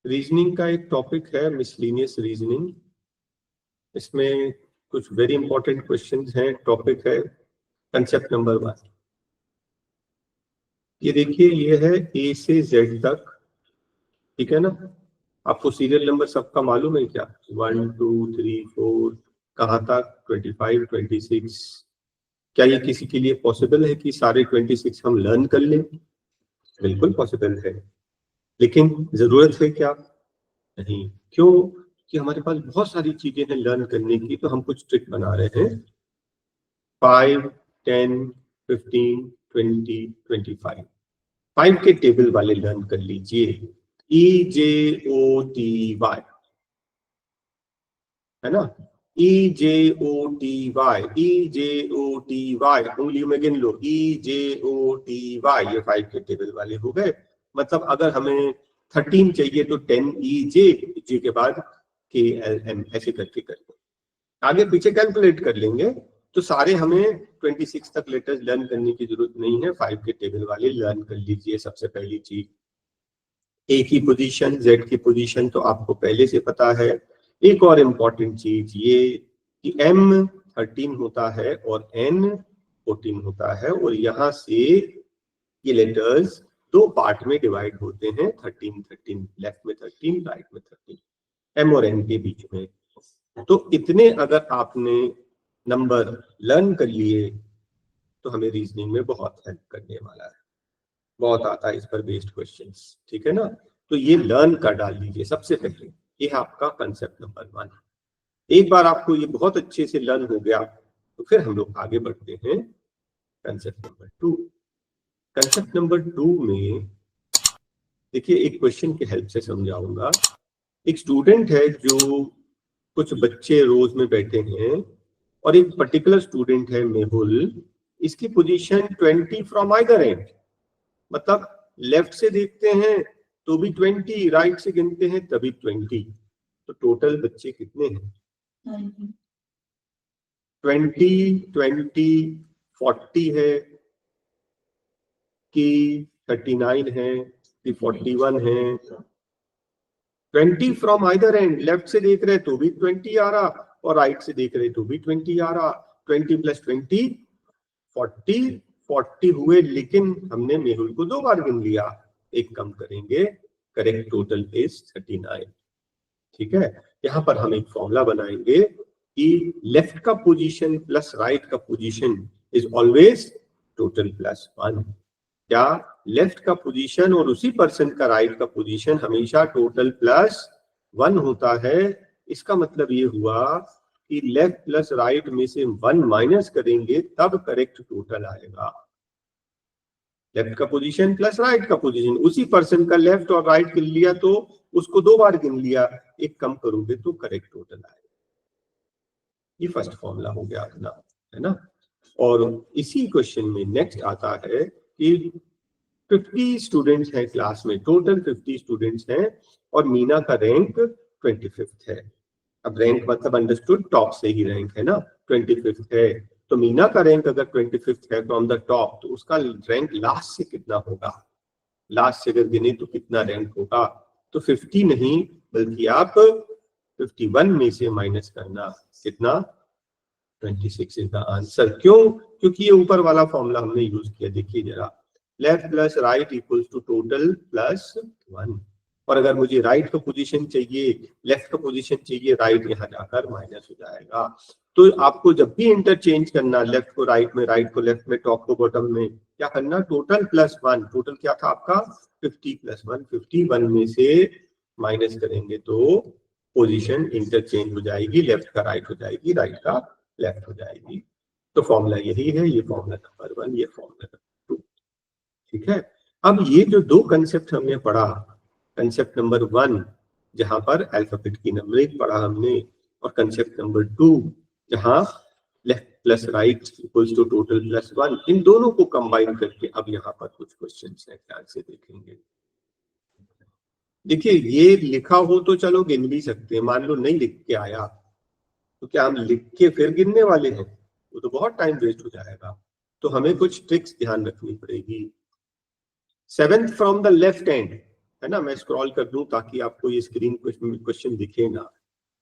Reasoning का एक topic है मिसलिनियस रीजनिंग। इसमें कुछ वेरी इंपॉर्टेंट क्वेश्चंस हैं। टॉपिक है कंसेप्ट नंबर 1। ये देखिए, ये है ए से जेड तक, ठीक है ना। आपको सीरियल नंबर सबका मालूम है क्या? 1 2 3 4 कहाँ तक? 25 26। क्या ये किसी के लिए पॉसिबल है कि सारे 26 हम लर्न कर लें? बिल्कुल पॉसिबल है, लेकिन जरूरत है क्या? नहीं। क्यों? कि हमारे पास बहुत सारी चीजें हैं लर्न करने की, तो हम कुछ ट्रिक बना रहे हैं। 5 10 15 20 25 5 के टेबल वाले लर्न कर लीजिए। EJOTY, है ना। EJOTY EJOTY, उंगलियों में गिन लो। EJOTY, ये 5 के टेबल वाले हो गए। मतलब अगर हमें 13 चाहिए तो 10 EJ, जी के बाद KLM, ऐसे करके कर लो। आगे पीछे कैलकुलेट कर लेंगे, तो सारे हमें 26 तक लेटर्स लर्न करने की जरूरत नहीं है। 5 के टेबल वाले लर्न कर लीजिए। सबसे पहली चीज, ए की पोजीशन, जेड की पोजीशन तो आपको पहले से पता है। एक और इम्पॉर्टेंट चीज ये कि M 13 होता है और N 14 होता है, और यहाँ से ये लेटर्स दो पार्ट में डिवाइड होते हैं। 13 13, लेफ्ट में 13, राइट में 13, M और N के बीच में। तो इतने अगर आपने नंबर लर्न कर लिए तो हमें रीजनिंग में बहुत हेल्प करने वाला है। बहुत आता है इस पर बेस्ड क्वेश्चंस, ठीक है ना। तो ये लर्न कर डाल दीजिए सबसे पहले। ये है आपका कंसेप्ट नंबर 1। एक बार आपको ये बहुत अच्छे से लर्न हो गया तो फिर हम लोग आगे बढ़ते हैं कंसेप्ट नंबर 2। कंसेप्ट नंबर 2 में देखिए, एक क्वेश्चन की हेल्प से समझाऊंगा। एक स्टूडेंट है, जो कुछ बच्चे रोज में बैठे हैं, और एक पर्टिकुलर स्टूडेंट है मेहुल। इसकी पोजीशन 20 फ्रॉम आइदर एंड, मतलब लेफ्ट से देखते हैं तो भी 20, राइट से गिनते हैं तभी 20। तो टोटल बच्चे कितने हैं? 20 20 40 है कि 39 है कि 41 है? 20 फ्रॉम आइदर एंड, लेफ्ट से देख रहे तो भी 20 आ रहा और राइट से देख रहे तो भी 20 आ रहा। 20 + 20 40 हुए, लेकिन हमने मेहुल को 2 बार गिन लिया। एक कम करेंगे, करेक्ट टोटल इज 39, ठीक है। यहाँ पर हम एक फॉर्मूला बनाएंगे कि लेफ्ट का पोजीशन प्लस राइट का पोजीशन इज ऑलवेज टोटल +1। क्या लेफ्ट का पोजीशन और उसी पर्सन का राइट का पोजीशन हमेशा टोटल +1 होता है? इसका मतलब ये हुआ कि लेफ्ट प्लस राइट में से 1 माइनस करेंगे तब करेक्ट टोटल आएगा। लेफ्ट का पोजीशन प्लस राइट का पोजीशन, उसी पर्सन का लेफ्ट और राइट गिन लिया तो उसको 2 बार गिन लिया, एक कम करोगे तो करेक्ट टोटल आएगा। ये फर्स्ट फॉर्मूला हो गया अपना, है ना। और इसी क्वेश्चन में नेक्स्ट आता है कि 50 स्टूडेंट्स हैं क्लास में, टोटल 50 स्टूडेंट्स हैं, और मीना का रैंक 25th है। अब रैंक मतलब अंडरस्टूड, टॉप से ही रैंक है ना। 25th है, तो मीना का रैंक अगर 25th है फ्रॉम द टॉप, तो उसका रैंक लास्ट से कितना होगा? लास्ट से अगर गिने तो कितना रैंक होगा? तो 50 नहीं, बल्कि आप 51 में से माइनस करना, कितना? 26 इज द आंसर। क्यों? क्योंकि ये ऊपर वाला फॉर्मूला हमने यूज किया। देखिए जरा, left plus right equals to total +1, और अगर मुझे राइट का पोजीशन चाहिए, लेफ्ट का पोजीशन चाहिए, राइट यहाँ जाकर माइनस हो जाएगा। तो आपको जब भी इंटरचेंज करना, लेफ्ट को राइट में, राइट को लेफ्ट में, टॉप को बॉटम में, क्या करना? टोटल +1। टोटल क्या था आपका? 50 + 1, 51 में से माइनस करेंगे तो पोजीशन इंटरचेंज हो जाएगी, लेफ्ट का राइट हो जाएगी, राइट का लेफ्ट हो जाएगी। तो फॉर्मूला यही है, ये फॉर्मूला नंबर 1, ये फॉर्मूला नंबर 2, ठीक है। अब ये जो 2 कंसेप्ट हमने पढ़ा, कंसेप्ट नंबर 1 जहां पर अल्फाबेट की नंबरिंग पढ़ा हमने, और कंसेप्ट नंबर 2 जहां left plus right equals to total +1, इन दोनों को कंबाइन करके अब यहाँ पर कुछ क्वेश्चंस हैं, ध्यान से देखेंगे। देखिए, ये लिखा हो तो चलो गिन भी सकते हैं, मान लो नहीं लिख के आया तो क्या हम लिख के फिर गिनने वाले हैं? वो तो बहुत टाइम वेस्ट हो जाएगा। तो हमें कुछ ट्रिक्स ध्यान रखनी पड़ेगी। 7th from the left and, है ना, मैं स्क्रॉल कर दूं ताकि आपको ये स्क्रीन क्वेश्चन दिखे ना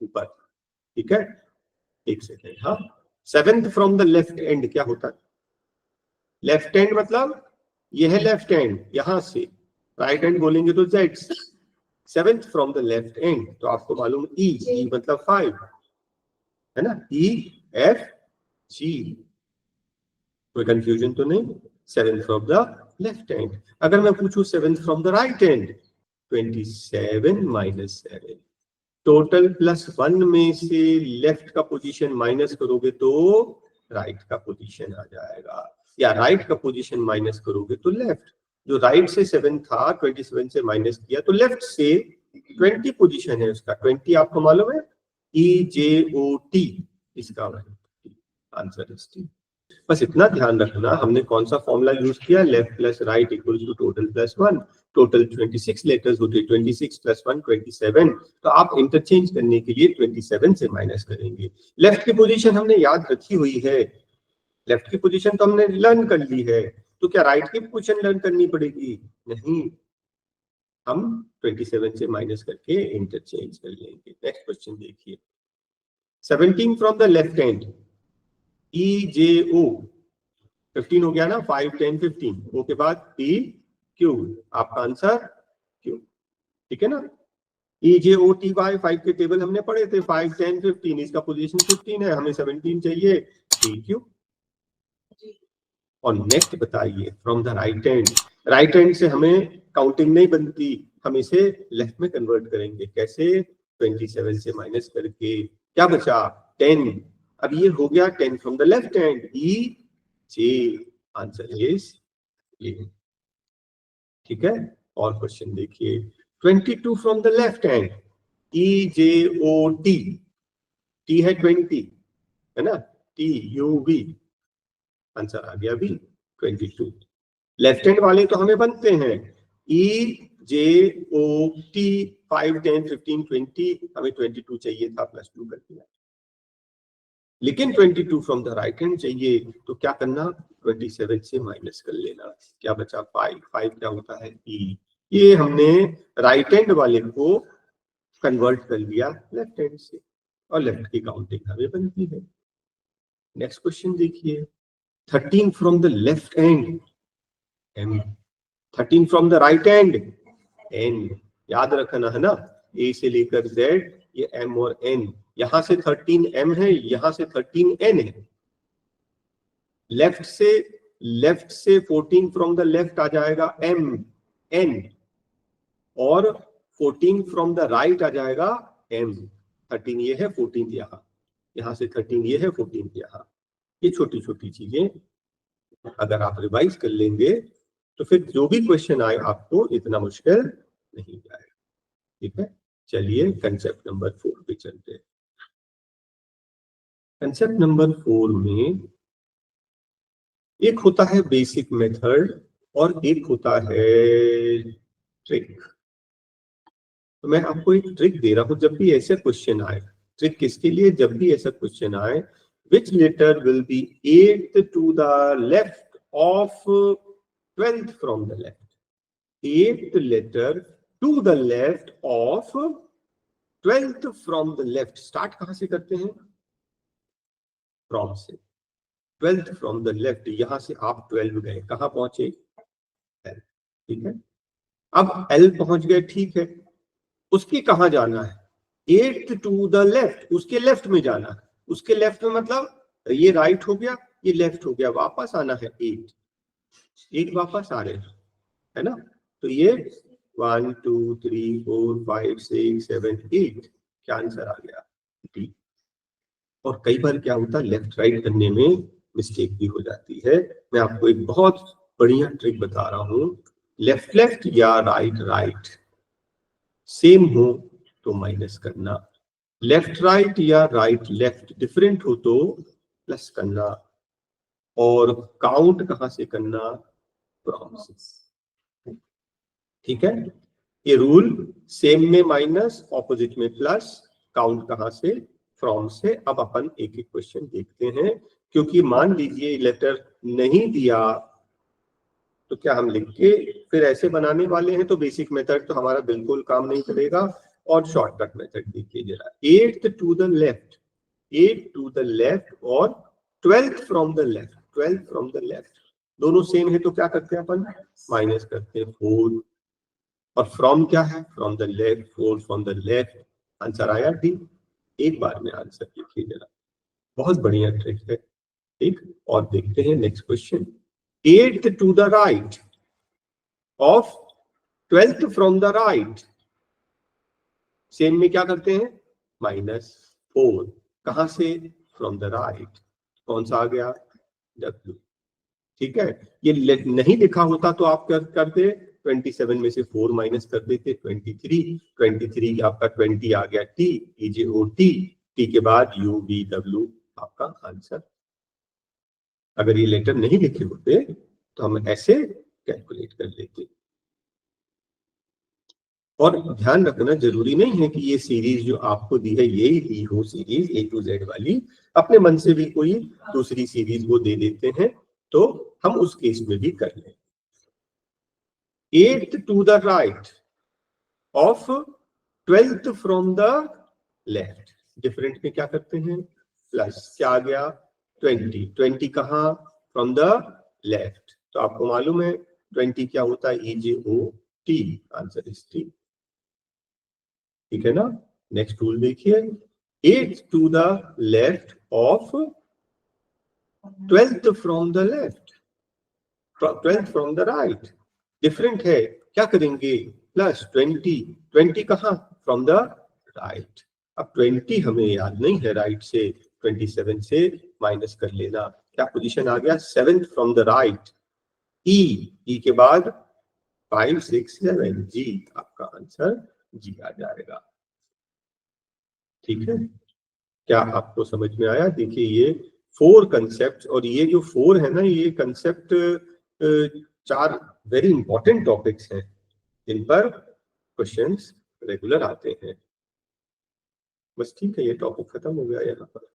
ऊपर, ठीक है, एक सेकेंड। हाँ, 7th from the left and क्या होता है? लेफ्ट हैंड मतलब ये है लेफ्ट हैंड, यहां से राइट हैंड बोलेंगे तो Z. 7th from the left and तो आपको मालूम ई मतलब 5, है ना, ई एफ जी, कोई कंफ्यूजन तो नहीं। 7th from the left hand. अगर मैं पूछूं 7th from the right hand, 27 minus 7, total +1 में से लेफ्ट का पोजीशन माइनस करोगे तो राइट का पोजीशन आ जाएगा, या राइट का पोजीशन माइनस करोगे तो लेफ्ट। जो राइट से 7 था 27 से माइनस किया तो लेफ्ट से 20 पोजीशन है उसका, 20 आपको मालूम है, EJOT, इसका आंसर इज टी। बस इतना ध्यान रखना हमने कौन सा फॉर्मूला यूज किया, left plus right equal to total plus 1। Total 26 letters होते, 26 + 1 27, तो आप इंटरचेंज करने के लिए 27 से माइनस करेंगे। लेफ्ट की पोजीशन हमने याद रखी हुई है, लेफ्ट की पोजीशन तो हमने लर्न कर ली है, तो क्या राइट की पोजीशन लर्न करनी पड़ेगी? नहीं, हम 27 से माइनस करके इंटरचेंज कर लेंगे। नेक्स्ट क्वेश्चन देखिए, 17 from the left hand, EJO 15 हो गया ना, 5 10 15, वो के बाद PQ, आपका आंसर Q, ठीक है ना। EJOTY 5 के टेबल हमने पढ़े थे, 5 10 15, इसका पोजीशन 15 है, हमें 17 चाहिए, PQ। और नेक्स्ट बताइए, from the right hand, right hand से हमें काउंटिंग नहीं बनती, हम इसे लेफ्ट में कन्वर्ट करेंगे, कैसे? 27 से माइनस करके क्या बचा? 10। अब ये हो गया 10 from the left hand, EJ, answer is ये, ठीक है। और क्वेश्चन देखिए, 22 from the left hand, EJOT, T है 20, है ना, TUV, आंसर आ गया भी 22। लेफ्ट हैंड वाले तो हमें बनते हैं, EJOT 5 10 15 20, हमें 22 चाहिए था, +2 कर दिया। लेकिन 22 फ्रॉम द राइट हैंड चाहिए, तो क्या करना? 27 से माइनस कर लेना, क्या बचा? 5 5 क्या होता है? E। ये हमने राइट हैंड वाले को कन्वर्ट कर लिया लेफ्ट हैंड से, और लेफ्ट की काउंटिंग हमें बनती है। नेक्स्ट क्वेश्चन देखिए, 13 from the left hand, M, 13 from the right hand, N, याद रखना है ना, A से लेकर Z, ये M और N, यहां से 13M है, यहां से 13N है। लेफ्ट से 14 फ्रॉम द लेफ्ट आ जाएगा MN, और 14 फ्रॉम द राइट आ जाएगा M। 13 ये है, 14 यहाँ, यहां से 13 ये है, 14 यहाँ। ये छोटी छोटी चीजें अगर आप रिवाइज कर लेंगे तो फिर जो भी क्वेश्चन आए आपको इतना मुश्किल नहीं जाएगा, ठीक है। चलिए कंसेप्ट नंबर 4 पे चलते हैं। कंसेप्ट नंबर 4 में एक होता है बेसिक मेथड और एक होता है ट्रिक। तो मैं आपको एक ट्रिक दे रहा हूं, जब भी ऐसा क्वेश्चन आए, ट्रिक किसके लिए? जब भी ऐसा क्वेश्चन आए, which letter will be 8th to the left of 12th from the left, 8th letter to the left of 12th from the left। Start कहां से करते हैं? फ्रॉम से। 12th from the left, यहां से आप 12 गए, कहां पहुंचे? L, ठीक है। अब L पहुंच गए, ठीक है, उसकी कहां जाना है? 8th टू द लेफ्ट, उसके लेफ्ट में जाना है। उसके लेफ्ट में मतलब ये राइट हो गया, ये लेफ्ट हो गया, वापस आना है 8 वापस आ रहे हैं, है ना। तो ये 1 2 3 4 5 6 7 8, क्या आंसर आ गया? D। और कई बार क्या होता है, लेफ्ट राइट करने में मिस्टेक भी हो जाती है। मैं आपको एक बहुत बढ़िया ट्रिक बता रहा हूं, लेफ्ट लेफ्ट या राइट राइट सेम हो तो माइनस करना, लेफ्ट राइट या राइट लेफ्ट डिफरेंट हो तो प्लस करना, और काउंट कहां से करना? फ्रॉम से, ठीक है। ये रूल सेम में माइनस, ऑपोजिट में प्लस, काउंट कहां से? फ्रॉम से। अब अपन एक एक क्वेश्चन देखते हैं, क्योंकि मान लीजिए लेटर नहीं दिया तो क्या हम लिख के फिर ऐसे बनाने वाले हैं? तो बेसिक मेथड तो हमारा बिल्कुल काम नहीं करेगा और शॉर्टकट मेथड देखिए जरा, 8th to the left, 8 to the left और 12th from the left, 12th from the left, दोनों सेम है तो क्या करते हैं अपन? माइनस करते हैं 4, और फ्रॉम क्या है? From the left, 4 from the left, answer आया डी। एक बार में आंसर लिखिए जरा, बहुत बढ़िया ट्रिक है। ठीक, और देखते हैं next question, 8th to the right of 12th from the right, same में क्या करते हैं? -4, कहां से? फ्रॉम द राइट, कौन सा आ गया? W। ठीक है, ये नहीं लिखा होता तो आप क्या करते? 27 में से 4 माइनस कर देते, 23, 23 आपका 20 आ गया T, EJOT, T के बाद UVW आपका आंसर। अगर ये लेटर नहीं लिखे होते तो हम ऐसे कैलकुलेट कर लेते। और ध्यान रखना, जरूरी नहीं है कि ये सीरीज जो आपको दी है यही दी हो सीरीज A to Z वाली, अपने मन से भी कोई दूसरी सीरीज वो दे देते हैं, तो हम उस केस में भी कर लें। 8th to the right of 12th from the left, different में क्या करते हैं? प्लस, क्या आ गया? 20, 20 कहाँ? फ्रॉम द लेफ्ट, तो आपको मालूम है 20 क्या होता है? EJOT, answer is T। ठीक है ना? नेक्स्ट रूल देखिए, 8 to the left of 12th from the left, 12th from the right, different है, क्या करेंगे? प्लस 20, 20 कहाँ? From the right. अब 20 हमें याद नहीं है राइट से, 27 से माइनस कर लेना, क्या पोजीशन आ गया? 7th फ्रॉम द राइट, ई के बाद 5, 6, 7, जी, आपका आंसर जी आ जाएगा। ठीक है, क्या आपको समझ में आया? देखिए ये 4 कंसेप्ट, और ये जो 4 है ना, ये कंसेप्ट 4 वेरी इंपॉर्टेंट टॉपिक्स हैं जिन पर क्वेश्चंस रेगुलर आते हैं। बस ठीक है, ये टॉपिक खत्म हो गया यहाँ पर।